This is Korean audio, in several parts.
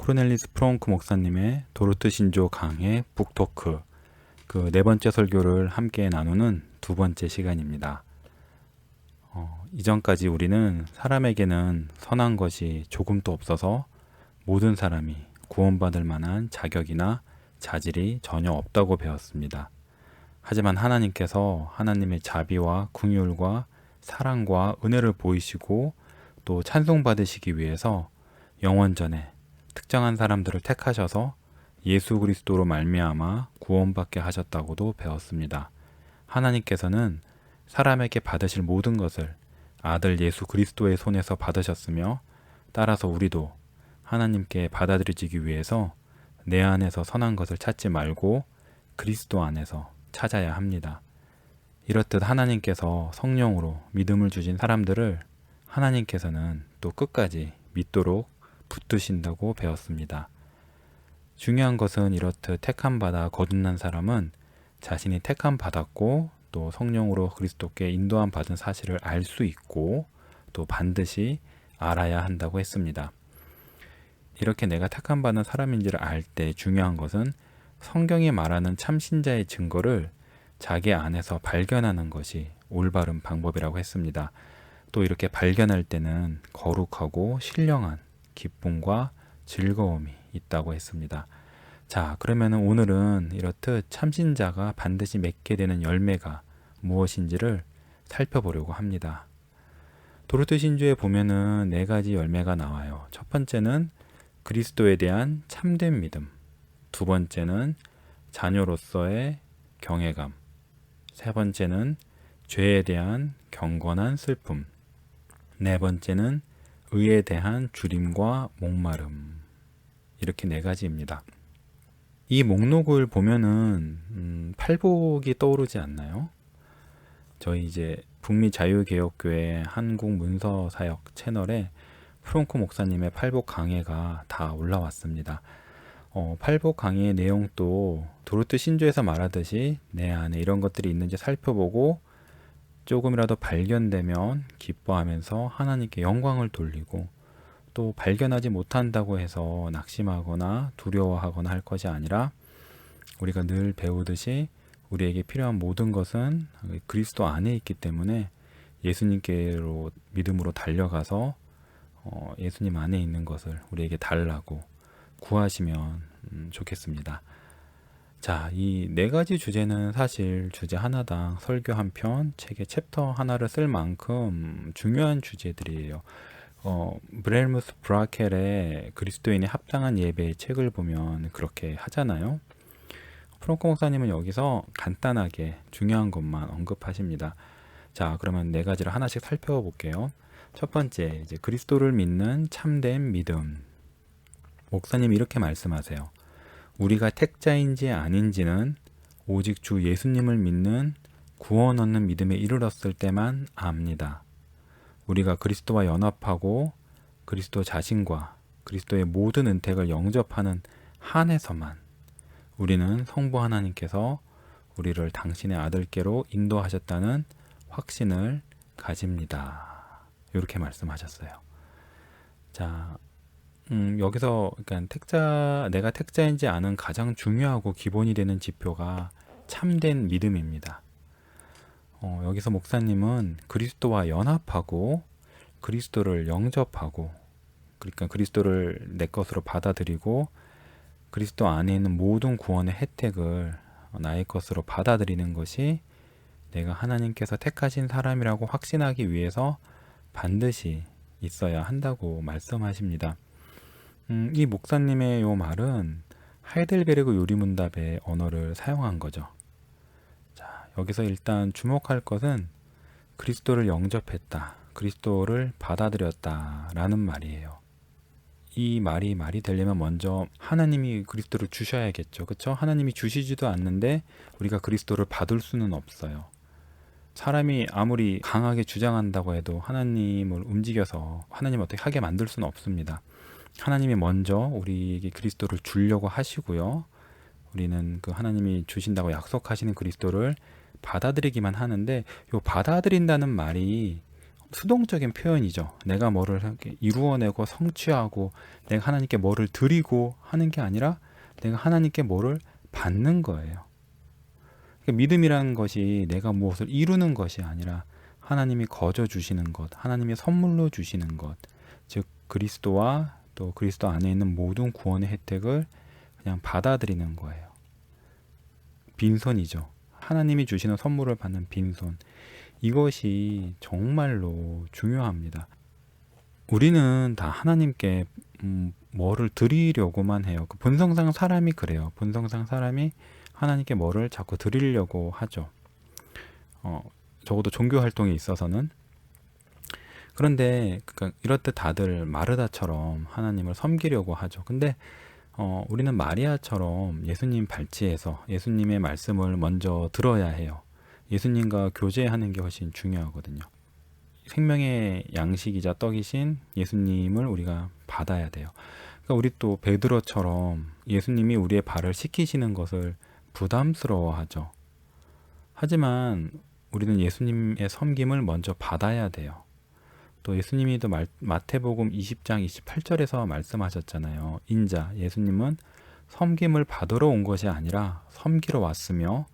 코르넬리스 프롱크 목사님의 도르트 신조 강해 북토크 그 네 번째 설교를 함께 나누는 두 번째 시간입니다. 이전까지 우리는 사람에게는 선한 것이 조금도 없어서 모든 사람이 구원받을 만한 자격이나 자질이 전혀 없다고 배웠습니다. 하지만 하나님께서 하나님의 자비와 긍휼과 사랑과 은혜를 보이시고 또 찬송받으시기 위해서 영원전에 특정한 사람들을 택하셔서 예수 그리스도로 말미암아 구원받게 하셨다고도 배웠습니다. 하나님께서는 사람에게 받으실 모든 것을 아들 예수 그리스도의 손에서 받으셨으며 따라서 우리도 하나님께 받아들여지기 위해서 내 안에서 선한 것을 찾지 말고 그리스도 안에서 찾아야 합니다. 이렇듯 하나님께서 성령으로 믿음을 주신 사람들을 하나님께서는 또 끝까지 믿도록 붙드신다고 배웠습니다. 중요한 것은 이렇듯 택함받아 거듭난 사람은 자신이 택함받았고 또 성령으로 그리스도께 인도함 받은 사실을 알 수 있고 또 반드시 알아야 한다고 했습니다. 이렇게 내가 택함받은 사람인지를 알 때 중요한 것은 성경이 말하는 참신자의 증거를 자기 안에서 발견하는 것이 올바른 방법이라고 했습니다. 또 이렇게 발견할 때는 거룩하고 신령한 기쁨과 즐거움이 있다고 했습니다. 자, 그러면 오늘은 이렇듯 참신자가 반드시 맺게 되는 열매가 무엇인지를 살펴보려고 합니다. 도르트 신조에 보면은 네 가지 열매가 나와요. 첫 번째는 그리스도에 대한 참된 믿음, 두 번째는 자녀로서의 경외감, 세 번째는 죄에 대한 경건한 슬픔, 네 번째는 의에 대한 주림과 목마름. 이렇게 네 가지입니다. 이 목록을 보면은 팔복이 떠오르지 않나요? 저희 이제 북미 자유개혁교회 한국문서사역 채널에 프롱크 목사님의 팔복 강해가 다 올라왔습니다. 팔복 강해의 내용도 도르트 신조에서 말하듯이 내 안에 이런 것들이 있는지 살펴보고 조금이라도 발견되면 기뻐하면서 하나님께 영광을 돌리고 또 발견하지 못한다고 해서 낙심하거나 두려워하거나 할 것이 아니라 우리가 늘 배우듯이 우리에게 필요한 모든 것은 그리스도 안에 있기 때문에 예수님께로 믿음으로 달려가서 예수님 안에 있는 것을 우리에게 달라고 구하시면 좋겠습니다. 자, 이 네 가지 주제는 사실 주제 하나당 설교 한 편, 책의 챕터 하나를 쓸 만큼 중요한 주제들이에요. 브렐무스 브라켈의 그리스도인의 합당한 예배의 책을 보면 그렇게 하잖아요. 프롱크 목사님은 여기서 간단하게 중요한 것만 언급하십니다. 자, 그러면 네 가지를 하나씩 살펴볼게요. 첫 번째, 이제 그리스도를 믿는 참된 믿음. 목사님이 이렇게 말씀하세요. 우리가 택자인지 아닌지는 오직 주 예수님을 믿는 구원 얻는 믿음에 이르렀을 때만 압니다. 우리가 그리스도와 연합하고 그리스도 자신과 그리스도의 모든 은택을 영접하는 한에서만 우리는 성부 하나님께서 우리를 당신의 아들께로 인도하셨다는 확신을 가집니다. 이렇게 말씀하셨어요. 자, 여기서 그러니까 내가 택자인지 아는 가장 중요하고 기본이 되는 지표가 참된 믿음입니다. 여기서 목사님은 그리스도와 연합하고 그리스도를 영접하고 그러니까 그리스도를 내 것으로 받아들이고 그리스도 안에 있는 모든 구원의 혜택을 나의 것으로 받아들이는 것이 내가 하나님께서 택하신 사람이라고 확신하기 위해서 반드시 있어야 한다고 말씀하십니다. 이 목사님의 요 말은 하이델베르그 요리문답의 언어를 사용한 거죠. 자, 여기서 일단 주목할 것은 그리스도를 영접했다, 그리스도를 받아들였다 라는 말이에요. 이 말이 되려면 먼저 하나님이 그리스도를 주셔야겠죠. 그렇죠? 하나님이 주시지도 않는데 우리가 그리스도를 받을 수는 없어요. 사람이 아무리 강하게 주장한다고 해도 하나님을 움직여서 하나님을 어떻게 하게 만들 수는 없습니다. 하나님이 먼저 우리에게 그리스도를 주려고 하시고요. 우리는 그 하나님이 주신다고 약속하시는 그리스도를 받아들이기만 하는데 이 받아들인다는 말이 수동적인 표현이죠. 내가 뭐를 이렇게 이루어내고 성취하고 내가 하나님께 뭐를 드리고 하는 게 아니라 내가 하나님께 뭐를 받는 거예요. 그러니까 믿음이라는 것이 내가 무엇을 이루는 것이 아니라 하나님이 거저 주시는 것, 하나님이 선물로 주시는 것, 즉 그리스도와 또 그리스도 안에 있는 모든 구원의 혜택을 그냥 받아들이는 거예요. 빈손이죠. 하나님이 주시는 선물을 받는 빈손. 이것이 정말로 중요합니다. 우리는 다 하나님께 뭐를 드리려고만 해요. 본성상 사람이 그래요. 본성상 사람이 하나님께 뭐를 자꾸 드리려고 하죠. 적어도 종교 활동에 있어서는. 그런데 그러니까 이럴 때 다들 마르다처럼 하나님을 섬기려고 하죠. 근데 우리는 마리아처럼 예수님 발치에서 예수님의 말씀을 먼저 들어야 해요. 예수님과 교제하는 게 훨씬 중요하거든요. 생명의 양식이자 떡이신 예수님을 우리가 받아야 돼요. 그러니까 우리 또 베드로처럼 예수님이 우리의 발을 씻기시는 것을 부담스러워하죠. 하지만 우리는 예수님의 섬김을 먼저 받아야 돼요. 또 예수님이 또 마태복음 20장 28절에서 말씀하셨잖아요. 인자, 예수님은 섬김을 받으러 온 것이 아니라 섬기러 왔으며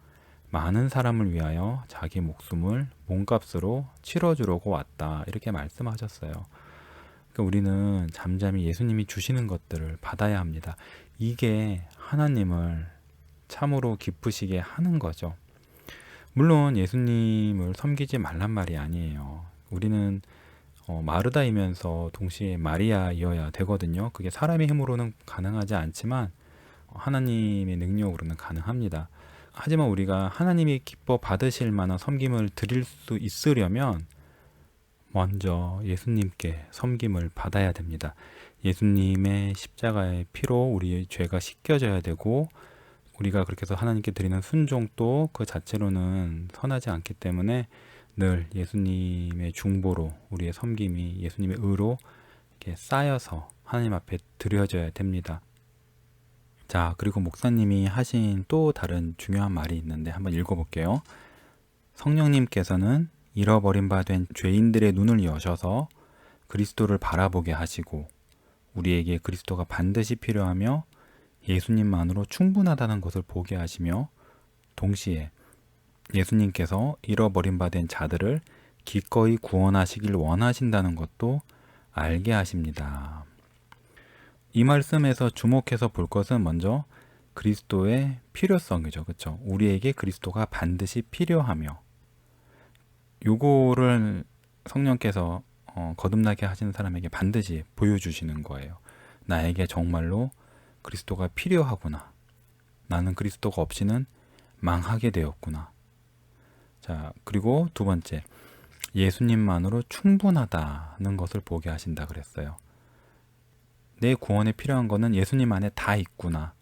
많은 사람을 위하여 자기 목숨을 몸값으로 치러주려고 왔다. 이렇게 말씀하셨어요. 그러니까 우리는 잠잠히 예수님이 주시는 것들을 받아야 합니다. 이게 하나님을 참으로 기쁘시게 하는 거죠. 물론 예수님을 섬기지 말란 말이 아니에요. 우리는 마르다이면서 동시에 마리아이어야 되거든요. 그게 사람의 힘으로는 가능하지 않지만 하나님의 능력으로는 가능합니다. 하지만 우리가 하나님이 기뻐 받으실 만한 섬김을 드릴 수 있으려면 먼저 예수님께 섬김을 받아야 됩니다. 예수님의 십자가의 피로 우리의 죄가 씻겨져야 되고 우리가 그렇게 해서 하나님께 드리는 순종도 그 자체로는 선하지 않기 때문에 늘 예수님의 중보로 우리의 섬김이 예수님의 의로 이렇게 쌓여서 하나님 앞에 드려져야 됩니다. 자, 그리고 목사님이 하신 또 다른 중요한 말이 있는데 한번 읽어볼게요. 성령님께서는 잃어버린 바 된 죄인들의 눈을 여셔서 그리스도를 바라보게 하시고 우리에게 그리스도가 반드시 필요하며 예수님만으로 충분하다는 것을 보게 하시며 동시에 예수님께서 잃어버린 바 된 자들을 기꺼이 구원하시길 원하신다는 것도 알게 하십니다. 이 말씀에서 주목해서 볼 것은 먼저 그리스도의 필요성이죠. 그렇죠? 우리에게 그리스도가 반드시 필요하며 요거를 성령께서 거듭나게 하시는 사람에게 반드시 보여주시는 거예요. 나에게 정말로 그리스도가 필요하구나. 나는 그리스도가 없이는 망하게 되었구나. 자, 그리고 두 번째, 예수님만으로 충분하다는 것을 보게 하신다 그랬어요. 내 구원에 필요한 거는 예수님 안에 다 있구나.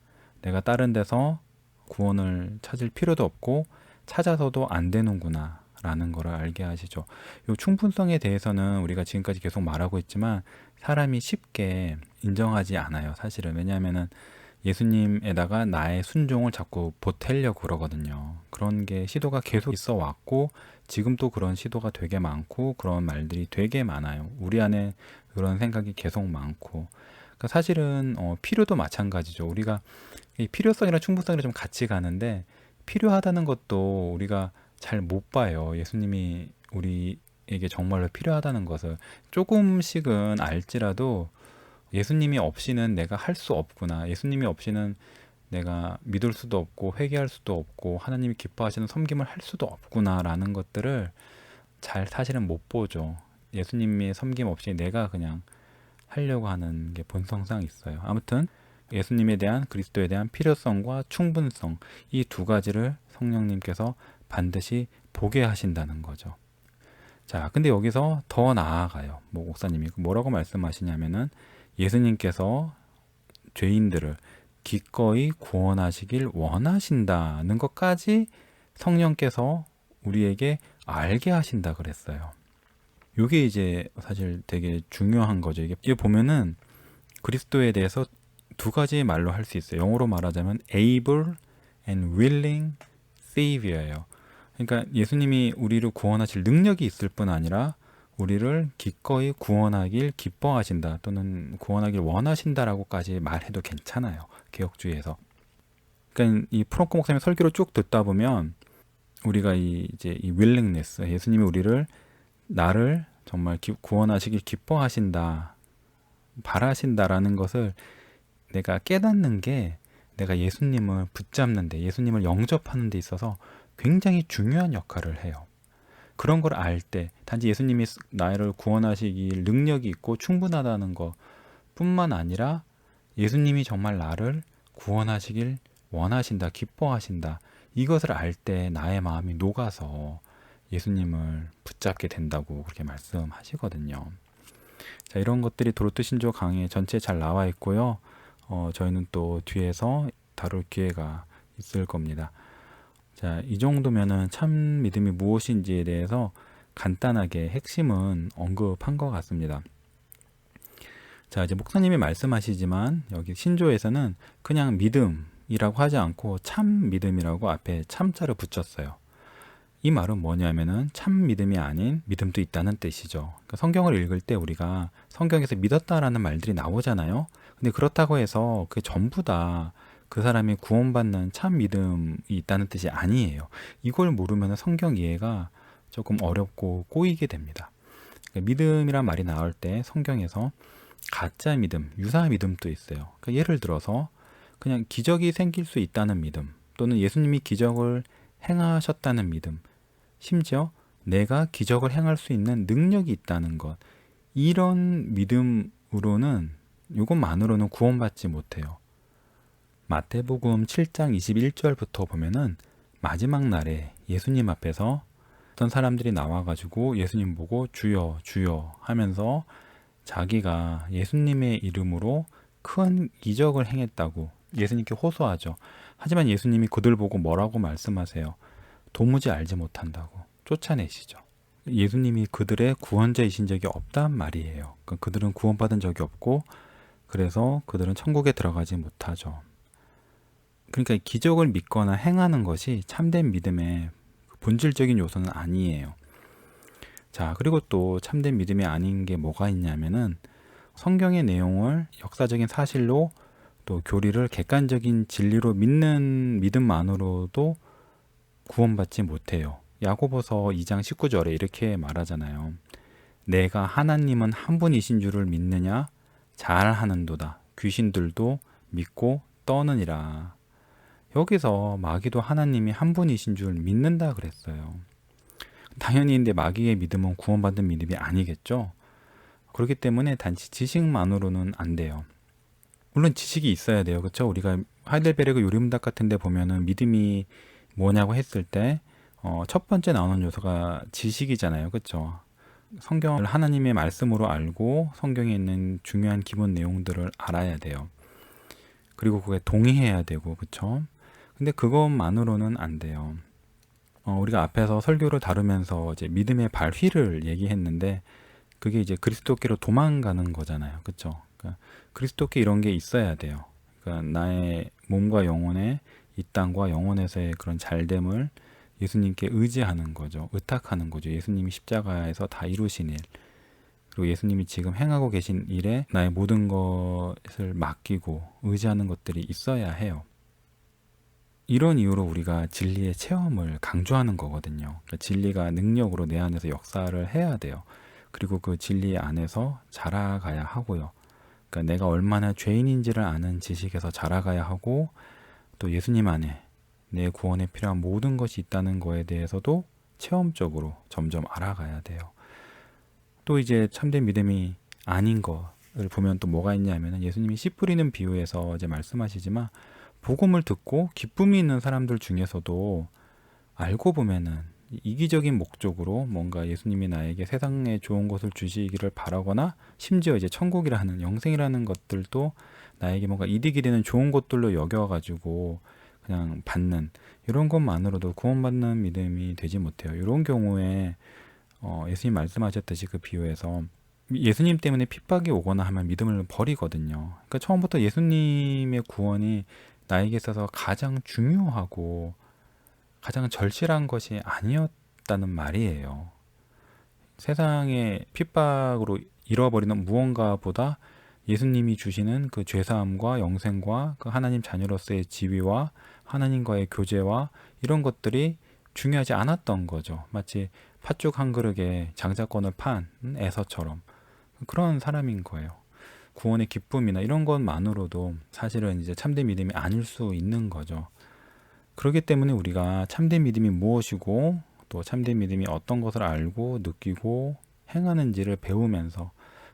내가 다른 데서 구원을 찾을 필요도 없고 찾아서도 안 되는구나 라는 것을 알게 하시죠. 이 충분성에 대해서는 우리가 지금까지 계속 말하고 있지만 사람이 쉽게 인정하지 않아요. 사실은. 왜냐하면 예수님에다가 나의 순종을 자꾸 보태려고 그러거든요. 그런 게 시도가 계속 있어 왔고 지금도 그런 시도가 되게 많고 그런 말들이 되게 많아요. 우리 안에 그런 생각이 계속 많고 그러니까 사실은 필요도 마찬가지죠. 우리가 이 필요성이랑 충분성이 좀 같이 가는데 필요하다는 것도 우리가 잘 못 봐요. 예수님이 우리에게 정말로 필요하다는 것을 조금씩은 알지라도 예수님이 없이는 내가 할 수 없구나. 예수님이 없이는 내가 믿을 수도 없고 회개할 수도 없고 하나님이 기뻐하시는 섬김을 할 수도 없구나라는 것들을 잘 사실은 못 보죠. 예수님의 섬김 없이 내가 그냥 하려고 하는 게 본성상 있어요. 아무튼 예수님에 대한 그리스도에 대한 필요성과 충분성 이 두 가지를 성령님께서 반드시 보게 하신다는 거죠. 자, 근데 여기서 더 나아가요. 목사님이 뭐라고 말씀하시냐면은 예수님께서 죄인들을 기꺼이 구원하시길 원하신다는 것까지 성령께서 우리에게 알게 하신다 그랬어요. 이게 이제 사실 되게 중요한 거죠. 이게 보면은 그리스도에 대해서 두 가지 말로 할 수 있어요. 영어로 말하자면 able and willing savior예요. 그러니까 예수님이 우리를 구원하실 능력이 있을 뿐 아니라 우리를 기꺼이 구원하길 기뻐하신다 또는 구원하길 원하신다라고까지 말해도 괜찮아요. 개혁주의에서. 그러니까 이 프랑크 목사님 설교를 쭉 듣다 보면 우리가 이제 이 willingness, 예수님이 나를 정말 구원하시길 기뻐하신다, 바라신다라는 것을 내가 깨닫는 게 내가 예수님을 붙잡는데, 예수님을 영접하는 데 있어서 굉장히 중요한 역할을 해요. 그런 걸 알 때 단지 예수님이 나를 구원하시길 능력이 있고 충분하다는 것 뿐만 아니라 예수님이 정말 나를 구원하시길 원하신다, 기뻐하신다, 이것을 알 때 나의 마음이 녹아서 예수님을 붙잡게 된다고 그렇게 말씀하시거든요. 자, 이런 것들이 도로트 신조 강의 전체에 잘 나와 있고요. 저희는 또 뒤에서 다룰 기회가 있을 겁니다. 자, 이 정도면은 참 믿음이 무엇인지에 대해서 간단하게 핵심은 언급한 것 같습니다. 자, 이제 목사님이 말씀하시지만 여기 신조에서는 그냥 믿음이라고 하지 않고 참 믿음이라고 앞에 참자를 붙였어요. 이 말은 뭐냐면은 참 믿음이 아닌 믿음도 있다는 뜻이죠. 그러니까 성경을 읽을 때 우리가 성경에서 믿었다라는 말들이 나오잖아요. 근데 그렇다고 해서 그게 전부 다 그 사람이 구원받는 참 믿음이 있다는 뜻이 아니에요. 이걸 모르면 성경 이해가 조금 어렵고 꼬이게 됩니다. 그러니까 믿음이란 말이 나올 때 성경에서 가짜 믿음, 유사 믿음도 있어요. 그러니까 예를 들어서 그냥 기적이 생길 수 있다는 믿음, 또는 예수님이 기적을 행하셨다는 믿음, 심지어 내가 기적을 행할 수 있는 능력이 있다는 것, 이런 믿음으로는, 이것만으로는 구원받지 못해요. 마태복음 7장 21절부터 보면은 마지막 날에 예수님 앞에서 어떤 사람들이 나와가지고 예수님 보고 주여 주여 하면서 자기가 예수님의 이름으로 큰 기적을 행했다고 예수님께 호소하죠. 하지만 예수님이 그들 보고 뭐라고 말씀하세요? 도무지 알지 못한다고 쫓아내시죠. 예수님이 그들의 구원자이신 적이 없단 말이에요. 그러니까 그들은 구원받은 적이 없고 그래서 그들은 천국에 들어가지 못하죠. 그러니까 기적을 믿거나 행하는 것이 참된 믿음의 본질적인 요소는 아니에요. 자, 그리고 또 참된 믿음이 아닌 게 뭐가 있냐면은 성경의 내용을 역사적인 사실로 또 교리를 객관적인 진리로 믿는 믿음만으로도 구원받지 못해요. 야고보서 2장 19절에 이렇게 말하잖아요. 내가 하나님은 한 분이신 줄을 믿느냐? 잘하는도다. 귀신들도 믿고 떠느니라. 여기서 마귀도 하나님이 한 분이신 줄 믿는다 그랬어요. 당연히 근데 마귀의 믿음은 구원받은 믿음이 아니겠죠. 그렇기 때문에 단지 지식만으로는 안 돼요. 물론 지식이 있어야 돼요. 그렇죠? 우리가 하이델베르그 요리문답 같은 데 보면은 믿음이 뭐냐고 했을 때 첫 번째 나오는 요소가 지식이잖아요. 그렇죠? 성경을 하나님의 말씀으로 알고 성경에 있는 중요한 기본 내용들을 알아야 돼요. 그리고 그게 동의해야 되고, 그렇죠? 근데 그것만으로는 안 돼요. 우리가 앞에서 설교를 다루면서 이제 믿음의 발휘를 얘기했는데 그게 이제 그리스도께로 도망가는 거잖아요. 그렇죠? 그러니까 그리스도께 이런 게 있어야 돼요. 그러니까 나의 몸과 영혼의 이 땅과 영혼에서의 그런 잘됨을 예수님께 의지하는 거죠. 의탁하는 거죠. 예수님이 십자가에서 다 이루신 일, 그리고 예수님이 지금 행하고 계신 일에 나의 모든 것을 맡기고 의지하는 것들이 있어야 해요. 이런 이유로 우리가 진리의 체험을 강조하는 거거든요. 그러니까 진리가 능력으로 내 안에서 역사를 해야 돼요. 그리고 그 진리 안에서 자라가야 하고요. 그러니까 내가 얼마나 죄인인지를 아는 지식에서 자라가야 하고, 또 예수님 안에 내 구원에 필요한 모든 것이 있다는 거에 대해서도 체험적으로 점점 알아가야 돼요. 또 이제 참된 믿음이 아닌 것을 보면 또 뭐가 있냐면, 예수님이 씨 뿌리는 비유에서 이제 말씀하시지만 복음을 듣고 기쁨이 있는 사람들 중에서도 알고 보면은 이기적인 목적으로 뭔가 예수님이 나에게 세상에 좋은 것을 주시기를 바라거나, 심지어 이제 천국이라는 영생이라는 것들도 나에게 뭔가 이득이 되는 좋은 것들로 여겨가지고 그냥 받는, 이런 것만으로도 구원받는 믿음이 되지 못해요. 이런 경우에 예수님 말씀하셨듯이 그 비유에서 예수님 때문에 핍박이 오거나 하면 믿음을 버리거든요. 그러니까 처음부터 예수님의 구원이 나에게 있어서 가장 중요하고 가장 절실한 것이 아니었다는 말이에요. 세상의 핍박으로 잃어버리는 무언가보다 예수님이 주시는 그 죄사함과 영생과 그 하나님 자녀로서의 지위와 하나님과의 교제와 이런 것들이 중요하지 않았던 거죠. 마치 팥죽 한 그릇에 장자권을 판 에서처럼 그런 사람인 거예요. 구원의 기쁨이나 이런 것만으로도 사실은 이제 참된 믿음이 아닐 수 있는 거죠. 그렇기 때문에 우리가 참된 믿음이 무엇이고 또 참된 믿음이 어떤 것을 알고 느끼고 행하는지를 배우면서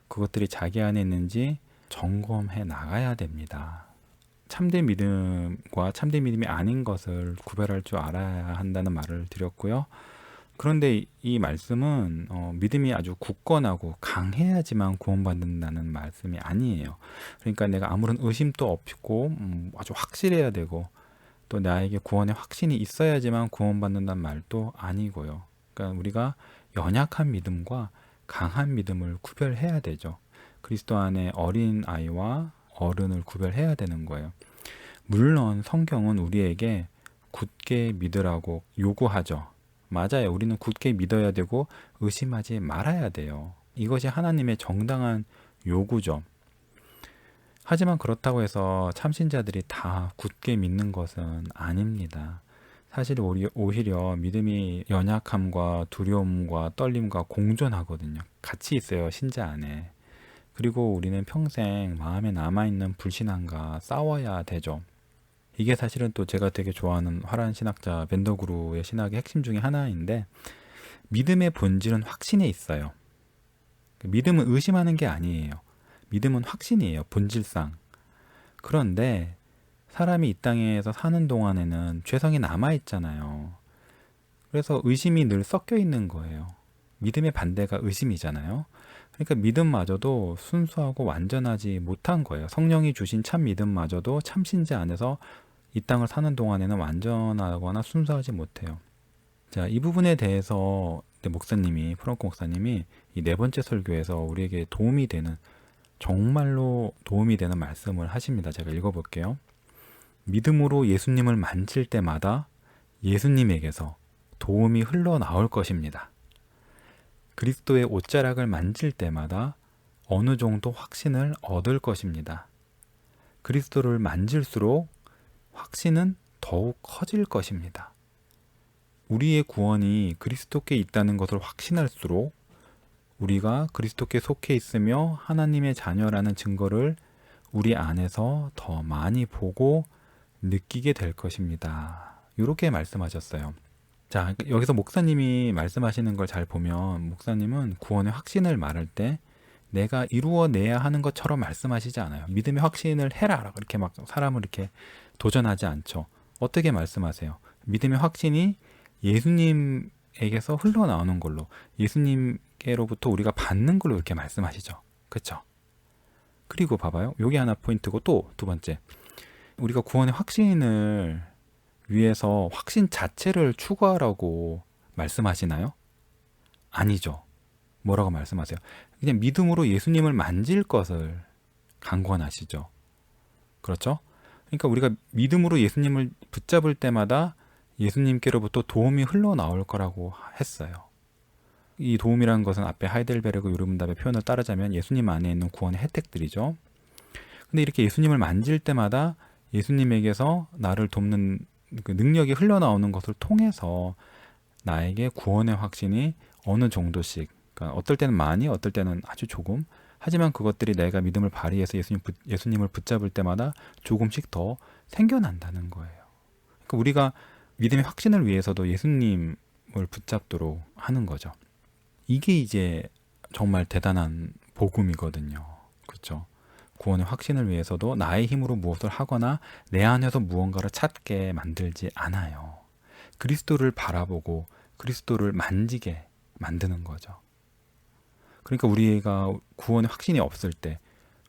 그것들이 자기 안에 있는지 점검해 나가야 됩니다. 참된 믿음과 참된 믿음이 아닌 것을 구별할 줄 알아야 한다는 말을 드렸고요. 그런데 이 말씀은 믿음이 아주 굳건하고 강해야지만 구원받는다는 말씀이 아니에요. 그러니까 내가 아무런 의심도 없고 아주 확실해야 되고 또 나에게 구원의 확신이 있어야지만 구원받는다는 말도 아니고요. 그러니까 우리가 연약한 믿음과 강한 믿음을 구별해야 되죠. 그리스도 안에 어린 아이와 어른을 구별해야 되는 거예요. 물론 성경은 우리에게 굳게 믿으라고 요구하죠. 맞아요. 우리는 굳게 믿어야 되고 의심하지 말아야 돼요. 이것이 하나님의 정당한 요구죠. 하지만 그렇다고 해서 참신자들이 다 굳게 믿는 것은 아닙니다. 사실 오히려 믿음이 연약함과 두려움과 떨림과 공존하거든요. 같이 있어요, 신자 안에. 그리고 우리는 평생 마음에 남아있는 불신앙과 싸워야 되죠. 이게 사실은 또 제가 되게 좋아하는 화란 신학자 벤더그루의 신학의 핵심 중에 하나인데 믿음의 본질은 확신에 있어요. 믿음은 의심하는 게 아니에요. 믿음은 확신이에요. 본질상. 그런데 사람이 이 땅에서 사는 동안에는 죄성이 남아있잖아요. 그래서 의심이 늘 섞여 있는 거예요. 믿음의 반대가 의심이잖아요. 그러니까 믿음마저도 순수하고 완전하지 못한 거예요. 성령이 주신 참 믿음마저도 참신자 안에서 이 땅을 사는 동안에는 완전하거나 순수하지 못해요. 자, 이 부분에 대해서 목사님이, 프랑크 목사님이 이 네 번째 설교에서 우리에게 도움이 되는, 정말로 도움이 되는 말씀을 하십니다. 제가 읽어볼게요. 믿음으로 예수님을 만질 때마다 예수님에게서 도움이 흘러나올 것입니다. 그리스도의 옷자락을 만질 때마다 어느 정도 확신을 얻을 것입니다. 그리스도를 만질수록 확신은 더욱 커질 것입니다. 우리의 구원이 그리스도께 있다는 것을 확신할수록 우리가 그리스도께 속해 있으며 하나님의 자녀라는 증거를 우리 안에서 더 많이 보고 느끼게 될 것입니다. 이렇게 말씀하셨어요. 자, 여기서 목사님이 말씀하시는 걸 잘 보면 목사님은 구원의 확신을 말할 때 내가 이루어내야 하는 것처럼 말씀하시지 않아요. 믿음의 확신을 해라. 이렇게 막 사람을 이렇게 도전하지 않죠. 어떻게 말씀하세요? 믿음의 확신이 예수님에게서 흘러나오는 걸로, 예수님께로부터 우리가 받는 걸로 이렇게 말씀하시죠. 그렇죠? 그리고 봐봐요. 여기 하나 포인트고 또 두 번째. 우리가 구원의 확신을 위해서 확신 자체를 추구하라고 말씀하시나요? 아니죠. 뭐라고 말씀하세요? 그냥 믿음으로 예수님을 만질 것을 강권하시죠. 그렇죠? 그러니까 우리가 믿음으로 예수님을 붙잡을 때마다 예수님께로부터 도움이 흘러나올 거라고 했어요. 이 도움이라는 것은 앞에 하이델베르그 요르문답의 표현을 따르자면 예수님 안에 있는 구원의 혜택들이죠. 근데 이렇게 예수님을 만질 때마다 예수님에게서 나를 돕는 그 능력이 흘러나오는 것을 통해서 나에게 구원의 확신이 어느 정도씩, 그러니까 어떨 때는 많이, 어떨 때는 아주 조금, 하지만 그것들이 내가 믿음을 발휘해서 예수님을 붙잡을 때마다 조금씩 더 생겨난다는 거예요. 그러니까 우리가 믿음의 확신을 위해서도 예수님을 붙잡도록 하는 거죠. 이게 이제 정말 대단한 복음이거든요. 그렇죠? 구원의 확신을 위해서도 나의 힘으로 무엇을 하거나 내 안에서 무언가를 찾게 만들지 않아요. 그리스도를 바라보고 그리스도를 만지게 만드는 거죠. 그러니까 우리가 구원의 확신이 없을 때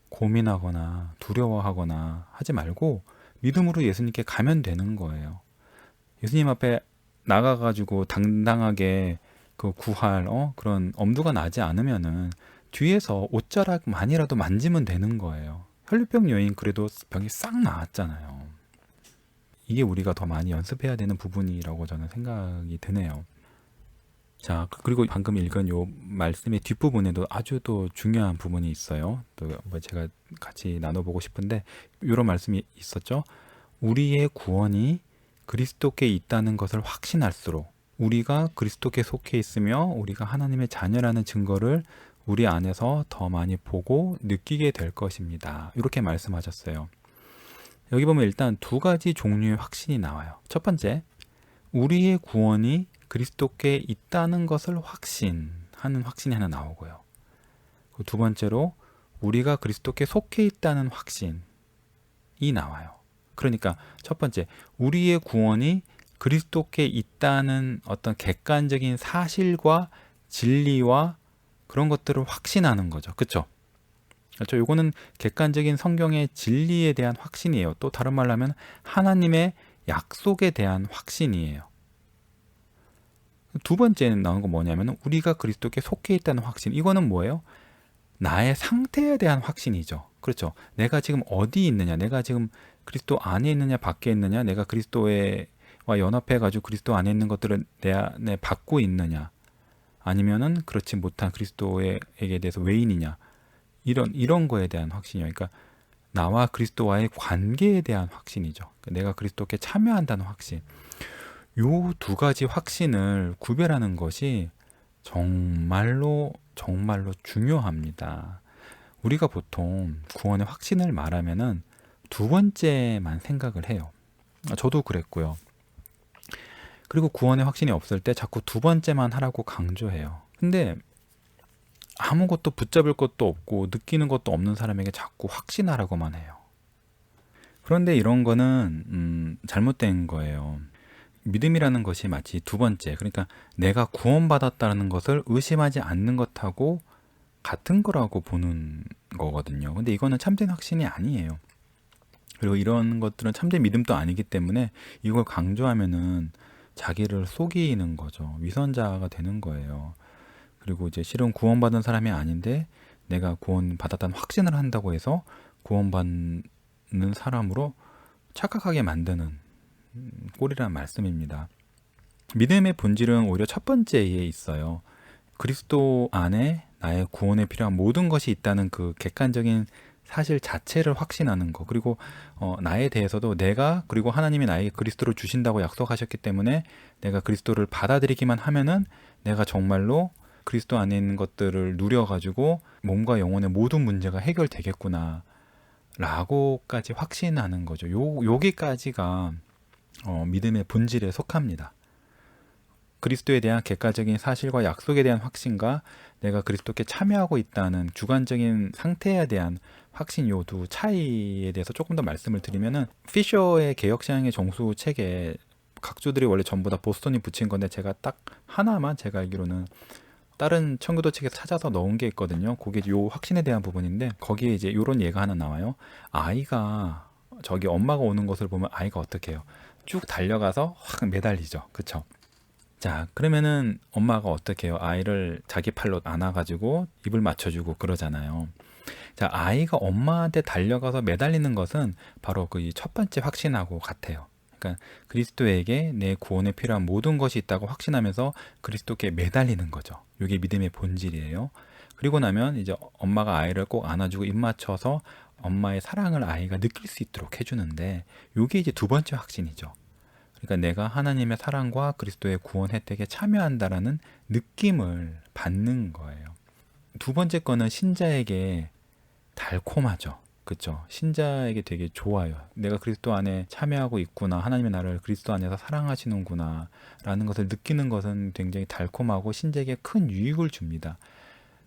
고민하거나 두려워하거나 하지 말고 믿음으로 예수님께 가면 되는 거예요. 예수님 앞에 나가가지고 당당하게 그 구할 그런 엄두가 나지 않으면은 뒤에서 옷자락만이라도 만지면 되는 거예요. 혈류병 여인 그래도 병이 싹 나았잖아요. 이게 우리가 더 많이 연습해야 되는 부분이라고 저는 생각이 드네요. 자, 그리고 방금 읽은 요 말씀의 뒷부분에도 아주 또 중요한 부분이 있어요. 또 뭐 제가 같이 나눠보고 싶은데 이런 말씀이 있었죠. 우리의 구원이 그리스도께 있다는 것을 확신할수록 우리가 그리스도께 속해 있으며 우리가 하나님의 자녀라는 증거를 우리 안에서 더 많이 보고 느끼게 될 것입니다. 이렇게 말씀하셨어요. 여기 보면 일단 두 가지 종류의 확신이 나와요. 첫 번째, 우리의 구원이 그리스도께 있다는 것을 확신하는 확신이 하나 나오고요. 두 번째로 우리가 그리스도께 속해 있다는 확신이 나와요. 그러니까 첫 번째, 우리의 구원이 그리스도께 있다는 어떤 객관적인 사실과 진리와 그런 것들을 확신하는 거죠. 그렇죠? 그렇죠. 요거는 객관적인 성경의 진리에 대한 확신이에요. 또 다른 말로 하면 하나님의 약속에 대한 확신이에요. 두 번째는 나온 건 뭐냐면 우리가 그리스도께 속해 있다는 확신. 이거는 뭐예요? 나의 상태에 대한 확신이죠. 그렇죠. 내가 지금 어디 있느냐, 내가 지금 그리스도 안에 있느냐 밖에 있느냐, 내가 그리스도와 연합해가지고 그리스도 안에 있는 것들을 내 안에 받고 있느냐, 아니면은 그렇지 못한 그리스도에게 대해서 외인이냐, 이런 거에 대한 확신이요. 그러니까 나와 그리스도와의 관계에 대한 확신이죠. 내가 그리스도께 참여한다는 확신. 요 두 가지 확신을 구별하는 것이 정말로 중요합니다. 우리가 보통 구원의 확신을 말하면은 두 번째만 생각을 해요. 저도 그랬고요. 그리고 구원의 확신이 없을 때 자꾸 두 번째만 하라고 강조해요. 근데 아무것도 붙잡을 것도 없고 느끼는 것도 없는 사람에게 자꾸 확신하라고만 해요. 그런데 이런 거는 잘못된 거예요. 믿음이라는 것이 마치 두 번째, 그러니까 내가 구원받았다는 것을 의심하지 않는 것하고 같은 거라고 보는 거거든요. 근데 이거는 참된 확신이 아니에요. 그리고 이런 것들은 참된 믿음도 아니기 때문에 이걸 강조하면은 자기를 속이는 거죠. 위선자가 되는 거예요. 그리고 이제 실은 구원받은 사람이 아닌데 내가 구원받았다는 확신을 한다고 해서 구원받는 사람으로 착각하게 만드는 꼴이라는 말씀입니다. 믿음의 본질은 오히려 첫 번째에 있어요. 그리스도 안에 나의 구원에 필요한 모든 것이 있다는 그 객관적인 사실 자체를 확신하는 거. 그리고 나에 대해서도 내가 그리고 하나님이 나에게 그리스도를 주신다고 약속하셨기 때문에 내가 그리스도를 받아들이기만 하면은 내가 정말로 그리스도 안에 있는 것들을 누려가지고 몸과 영혼의 모든 문제가 해결되겠구나 라고까지 확신하는 거죠. 여기까지가 믿음의 본질에 속합니다. 그리스도에 대한 객관적인 사실과 약속에 대한 확신과 내가 그리스도께 참여하고 있다는 주관적인 상태에 대한 확신, 요 두 차이에 대해서 조금 더 말씀을 드리면은 피셔의 개혁신앙의 정수 책에 각주들이 원래 전부 다 보스턴이 붙인 건데 제가 딱 하나만 제가 알기로는 다른 청교도 책에서 찾아서 넣은 게 있거든요. 그게 요 확신에 대한 부분인데 거기에 이제 요런 예가 하나 나와요. 아이가 저기 엄마가 오는 것을 보면 아이가 어떻게 해요? 쭉 달려가서 확 매달리죠. 그쵸? 자, 그러면은 엄마가 어떻게 해요? 아이를 자기 팔로 안아가지고 입을 맞춰주고 그러잖아요. 자, 아이가 엄마한테 달려가서 매달리는 것은 바로 그 첫 번째 확신하고 같아요. 그러니까 그리스도에게 내 구원에 필요한 모든 것이 있다고 확신하면서 그리스도께 매달리는 거죠. 이게 믿음의 본질이에요. 그리고 나면 이제 엄마가 아이를 꼭 안아주고 입 맞춰서 엄마의 사랑을 아이가 느낄 수 있도록 해주는데 이게 이제 두 번째 확신이죠. 그러니까 내가 하나님의 사랑과 그리스도의 구원 혜택에 참여한다라는 느낌을 받는 거예요. 두 번째 거는 신자에게 달콤하죠. 그렇죠? 신자에게 되게 좋아요. 내가 그리스도 안에 참여하고 있구나. 하나님의 나를 그리스도 안에서 사랑하시는구나 라는 것을 느끼는 것은 굉장히 달콤하고 신자에게 큰 유익을 줍니다.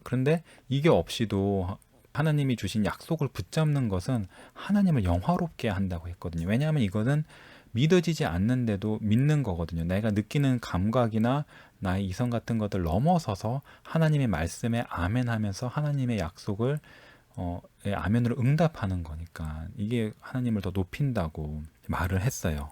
그런데 이게 없이도 하나님이 주신 약속을 붙잡는 것은 하나님을 영화롭게 한다고 했거든요. 왜냐하면 이거는 믿어지지 않는데도 믿는 거거든요. 내가 느끼는 감각이나 나의 이성 같은 것들 넘어서서 하나님의 말씀에 아멘하면서 하나님의 약속을 아멘으로 응답하는 거니까 이게 하나님을 더 높인다고 말을 했어요.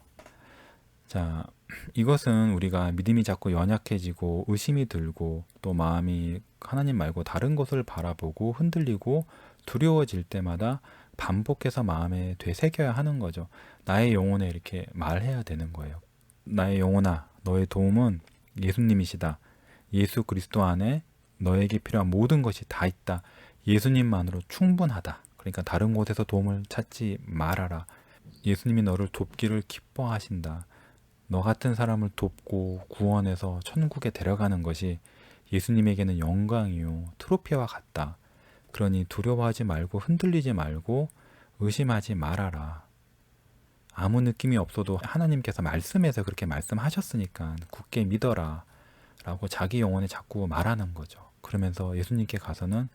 자, 이것은 우리가 믿음이 자꾸 연약해지고 의심이 들고 또 마음이 하나님 말고 다른 것을 바라보고 흔들리고 두려워질 때마다 반복해서 마음에 되새겨야 하는 거죠. 나의 영혼에 이렇게 말해야 되는 거예요. 나의 영혼아, 너의 도움은 예수님이시다. 예수 그리스도 안에 너에게 필요한 모든 것이 다 있다. 예수님만으로 충분하다. 그러니까 다른 곳에서 도움을 찾지 말아라. 예수님이 너를 돕기를 기뻐하신다. 너 같은 사람을 돕고 구원해서 천국에 데려가는 것이 예수님에게는 영광이요 트로피와 같다. 그러니 두려워하지 말고 흔들리지 말고 의심하지 말아라. 아무 느낌이 없어도 하나님께서 말씀에서 그렇게 말씀하셨으니까 굳게 믿어라 라고 자기 영혼에 자꾸 말하는 거죠. 그러면서 예수님께 가서는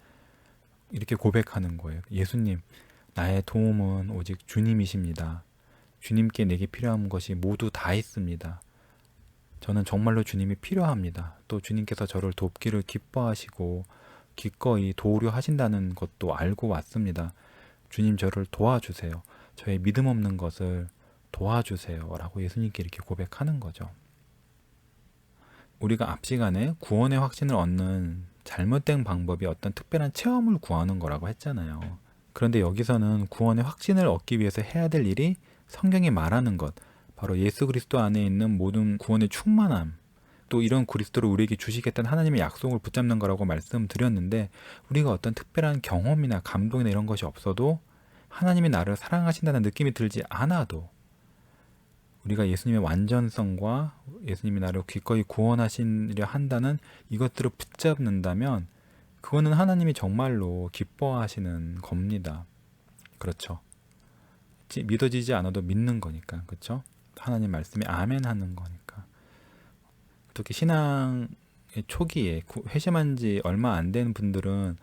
이렇게 고백하는 거예요. 예수님, 나의 도움은 오직 주님이십니다. 주님께 내게 필요한 것이 모두 다 있습니다. 저는 정말로 주님이 필요합니다. 또 주님께서 저를 돕기를 기뻐하시고 기꺼이 도우려 하신다는 것도 알고 왔습니다. 주님, 저를 도와주세요. 저의 믿음 없는 것을 도와주세요 라고 예수님께 이렇게 고백하는 거죠. 우리가 앞 시간에 구원의 확신을 얻는 잘못된 방법이 어떤 특별한 체험을 구하는 거라고 했잖아요. 그런데 여기서는 구원의 확신을 얻기 위해서 해야 될 일이 성경이 말하는 것, 바로 예수 그리스도 안에 있는 모든 구원의 충만함, 또 이런 그리스도를 우리에게 주시겠다는 하나님의 약속을 붙잡는 거라고 말씀드렸는데, 우리가 어떤 특별한 경험이나 감동이나 이런 것이 없어도 하나님이 나를 사랑하신다는 느낌이 들지 않아도 우리가 예수님의 완전성과 예수님이 나를 기꺼이 구원하시려 한다는 이것들을 붙잡는다면 그거는 하나님이 정말로 기뻐하시는 겁니다. 그렇죠. 믿어지지 않아도 믿는 거니까. 그렇죠? 하나님 말씀에 아멘 하는 거니까. 특히 신앙의 초기에 회심한 지 얼마 안 된 분들은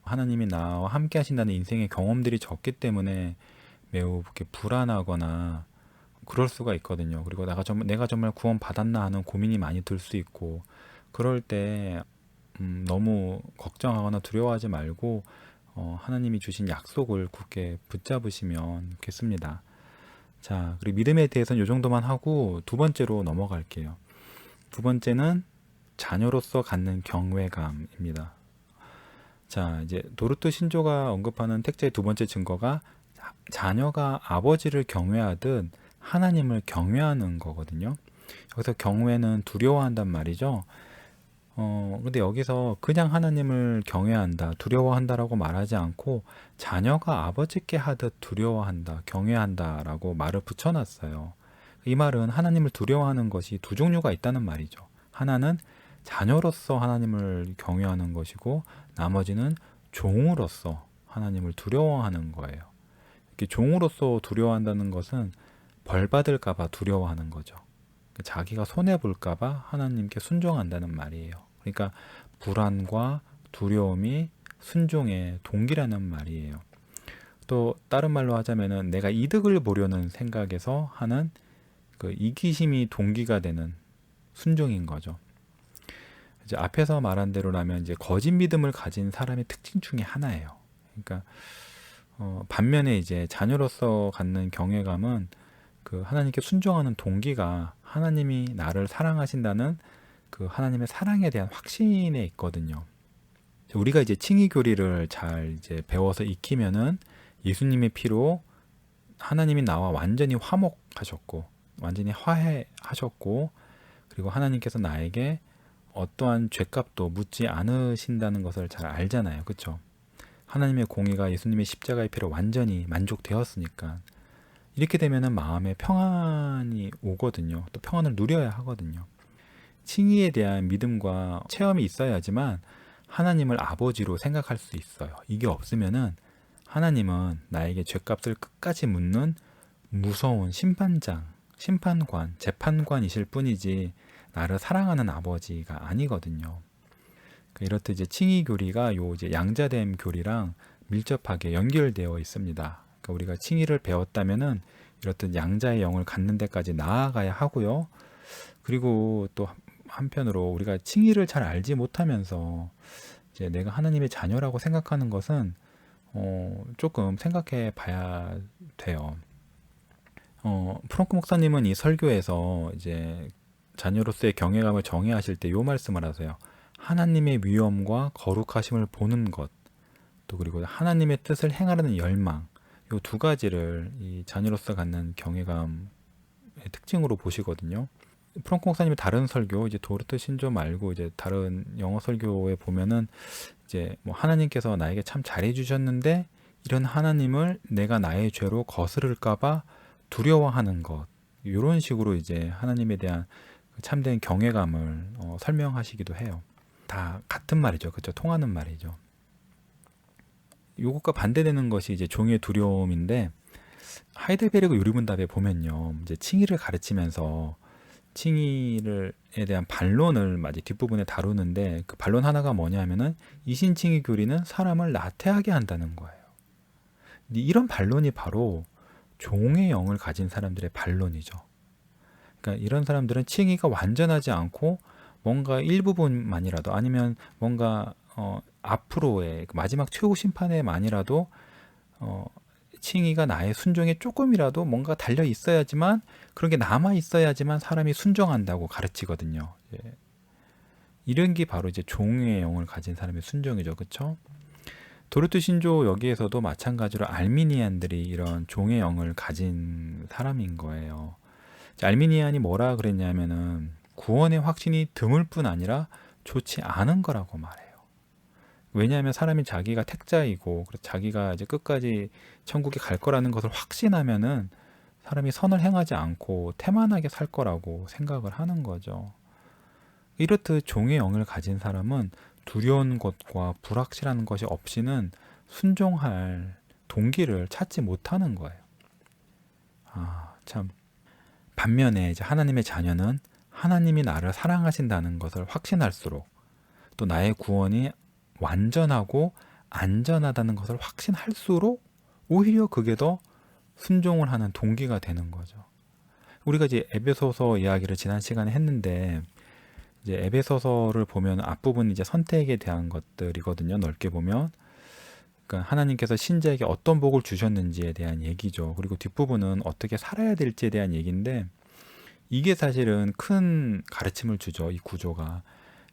하나님이 나와 함께 하신다는 인생의 경험들이 적기 때문에 매우 이렇게 불안하거나 그럴 수가 있거든요. 그리고 내가 정말 구원 받았나 하는 고민이 많이 들 수 있고, 그럴 때 너무 걱정하거나 두려워하지 말고 하나님이 주신 약속을 굳게 붙잡으시면 좋겠습니다. 자, 그리고 믿음에 대해서는 이 정도만 하고 두 번째로 넘어갈게요. 두 번째는 자녀로서 갖는 경외감입니다. 자, 이제 도르트 신조가 언급하는 택자의 두 번째 증거가 자녀가 아버지를 경외하듯 하나님을 경외하는 거거든요. 여기서 경외는 두려워한단 말이죠. 근데 여기서 그냥 하나님을 경외한다, 두려워한다라고 말하지 않고 자녀가 아버지께 하듯 두려워한다, 경외한다라고 말을 붙여놨어요. 이 말은 하나님을 두려워하는 것이 두 종류가 있다는 말이죠. 하나는 자녀로서 하나님을 경외하는 것이고, 나머지는 종으로서 하나님을 두려워하는 거예요. 이렇게 종으로서 두려워한다는 것은 벌 받을까봐 두려워하는 거죠. 자기가 손해볼까봐 하나님께 순종한다는 말이에요. 그러니까 불안과 두려움이 순종의 동기라는 말이에요. 또 다른 말로 하자면은 내가 이득을 보려는 생각에서 하는 그 이기심이 동기가 되는 순종인 거죠. 이제 앞에서 말한 대로라면 이제 거짓 믿음을 가진 사람의 특징 중에 하나예요. 그러니까 반면에 이제 자녀로서 갖는 경외감은 그 하나님께 순종하는 동기가 하나님이 나를 사랑하신다는 그 하나님의 사랑에 대한 확신에 있거든요. 우리가 이제 칭의 교리를 잘 이제 배워서 익히면은 예수님의 피로 하나님이 나와 완전히 화목하셨고, 완전히 화해하셨고, 그리고 하나님께서 나에게 어떠한 죄값도 묻지 않으신다는 것을 잘 알잖아요. 그렇죠? 하나님의 공의가 예수님의 십자가의 피로 완전히 만족되었으니까. 이렇게 되면은 마음에 평안이 오거든요. 또 평안을 누려야 하거든요. 칭의에 대한 믿음과 체험이 있어야지만 하나님을 아버지로 생각할 수 있어요. 이게 없으면은 하나님은 나에게 죄값을 끝까지 묻는 무서운 심판장, 심판관, 재판관이실 뿐이지 나를 사랑하는 아버지가 아니거든요. 이렇듯 이제 칭의 교리가 요 이제 양자됨 교리랑 밀접하게 연결되어 있습니다. 그러니까 우리가 칭의를 배웠다면은 이렇듯 양자의 영을 갖는 데까지 나아가야 하고요. 그리고 또 한편으로 우리가 칭의를 잘 알지 못하면서 이제 내가 하나님의 자녀라고 생각하는 것은 조금 생각해 봐야 돼요. 프랑크 목사님은 이 설교에서 이제 자녀로서의 경외감을 정의하실 때 이 말씀을 하세요. 하나님의 위엄과 거룩하심을 보는 것, 또 그리고 하나님의 뜻을 행하려는 열망, 이 두 가지를 이 자녀로서 갖는 경외감의 특징으로 보시거든요. 프랑크 목사님의 다른 설교, 이제 도르트 신조 말고 이제 다른 영어 설교에 보면은 이제 뭐 하나님께서 나에게 참 잘해 주셨는데 이런 하나님을 내가 나의 죄로 거스를까봐 두려워하는 것, 이런 식으로 이제 하나님에 대한 참된 경외감을 설명하시기도 해요. 다 같은 말이죠, 그렇죠? 통하는 말이죠. 요것과 반대되는 것이 이제 종의 두려움인데, 하이델베르그 요리문답에 보면요, 이제 칭의를 가르치면서 칭의에 대한 반론을 마치 뒷부분에 다루는데, 그 반론 하나가 뭐냐면은 이신칭의 교리는 사람을 나태하게 한다는 거예요. 이런 반론이 바로 종의 영을 가진 사람들의 반론이죠. 그러니까 이런 사람들은 칭의가 완전하지 않고 뭔가 일부분만이라도, 아니면 뭔가 앞으로의 마지막 최후 심판에만이라도 칭의가 나의 순종에 조금이라도 뭔가 달려 있어야지만, 그런 게 남아 있어야지만 사람이 순종한다고 가르치거든요. 예. 이런 게 바로 이제 종의 영을 가진 사람의 순종이죠, 그렇죠? 도르트 신조 여기에서도 마찬가지로 알미니안들이 이런 종의 영을 가진 사람인 거예요. 알미니안이 뭐라 그랬냐면은 구원의 확신이 드물 뿐 아니라 좋지 않은 거라고 말해요. 왜냐하면 사람이 자기가 택자이고 자기가 이제 끝까지 천국에 갈 거라는 것을 확신하면은 사람이 선을 행하지 않고 태만하게 살 거라고 생각을 하는 거죠. 이렇듯 종의 영을 가진 사람은 두려운 것과 불확실한 것이 없이는 순종할 동기를 찾지 못하는 거예요. 참. 반면에 이제 하나님의 자녀는 하나님이 나를 사랑하신다는 것을 확신할수록, 또 나의 구원이 완전하고 안전하다는 것을 확신할수록 오히려 그게 더 순종을 하는 동기가 되는 거죠. 우리가 이제 에베소서 이야기를 지난 시간에 했는데, 이제 에베소서를 보면 앞부분 이제 선택에 대한 것들이거든요. 넓게 보면. 그러니까 하나님께서 신자에게 어떤 복을 주셨는지에 대한 얘기죠. 그리고 뒷부분은 어떻게 살아야 될지에 대한 얘기인데, 이게 사실은 큰 가르침을 주죠. 이 구조가.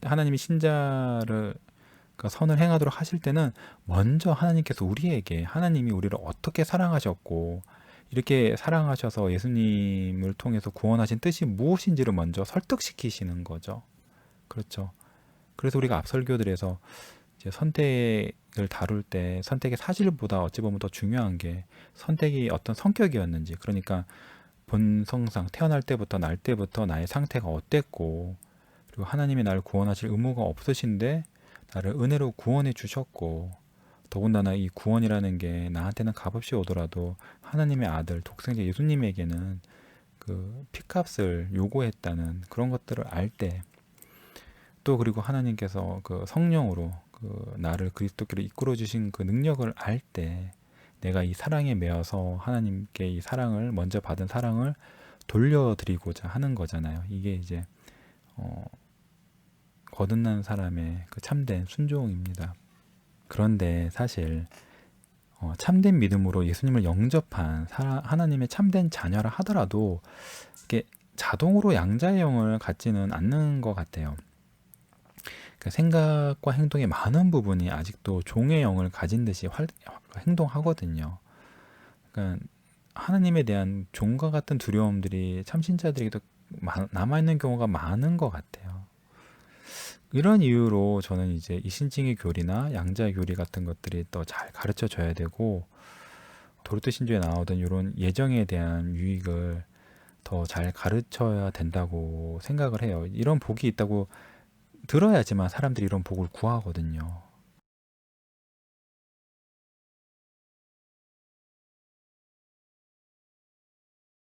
하나님이 신자를 선을 행하도록 하실 때는 먼저 하나님께서 우리에게, 하나님이 우리를 어떻게 사랑하셨고 이렇게 사랑하셔서 예수님을 통해서 구원하신 뜻이 무엇인지를 먼저 설득시키시는 거죠. 그렇죠. 그래서 우리가 앞 설교들에서 이제 선택을 다룰 때 선택의 사실보다 어찌 보면 더 중요한 게 선택이 어떤 성격이었는지, 그러니까 본성상 태어날 때부터 날 때부터 나의 상태가 어땠고, 그리고 하나님이 나를 구원하실 의무가 없으신데 나를 은혜로 구원해 주셨고, 더군다나 이 구원이라는 게 나한테는 값없이 오더라도 하나님의 아들 독생자 예수님에게는 그 피값을 요구했다는 그런 것들을 알 때, 또 그리고 하나님께서 그 성령으로 그 나를 그리스도께로 이끌어 주신 그 능력을 알 때, 내가 이 사랑에 매여서 하나님께 이 사랑을, 먼저 받은 사랑을 돌려드리고자 하는 거잖아요. 이게 이제 거듭난 사람의 그 참된 순종입니다. 그런데 사실 참된 믿음으로 예수님을 영접한 하나님의 참된 자녀라 하더라도 이게 자동으로 양자의 영을 갖지는 않는 것 같아요. 그러니까 생각과 행동의 많은 부분이 아직도 종의 영을 가진 듯이 행동하거든요. 그러니까 하나님에 대한 종과 같은 두려움들이 참신자들에게도 남아있는 경우가 많은 것 같아요. 이런 이유로 저는 이제 이신칭의 교리나 양자의 교리 같은 것들이 더 잘 가르쳐 줘야 되고, 도르트 신조에 나오던 이런 예정에 대한 유익을 더 잘 가르쳐야 된다고 생각을 해요. 이런 복이 있다고 들어야지만 사람들이 이런 복을 구하거든요.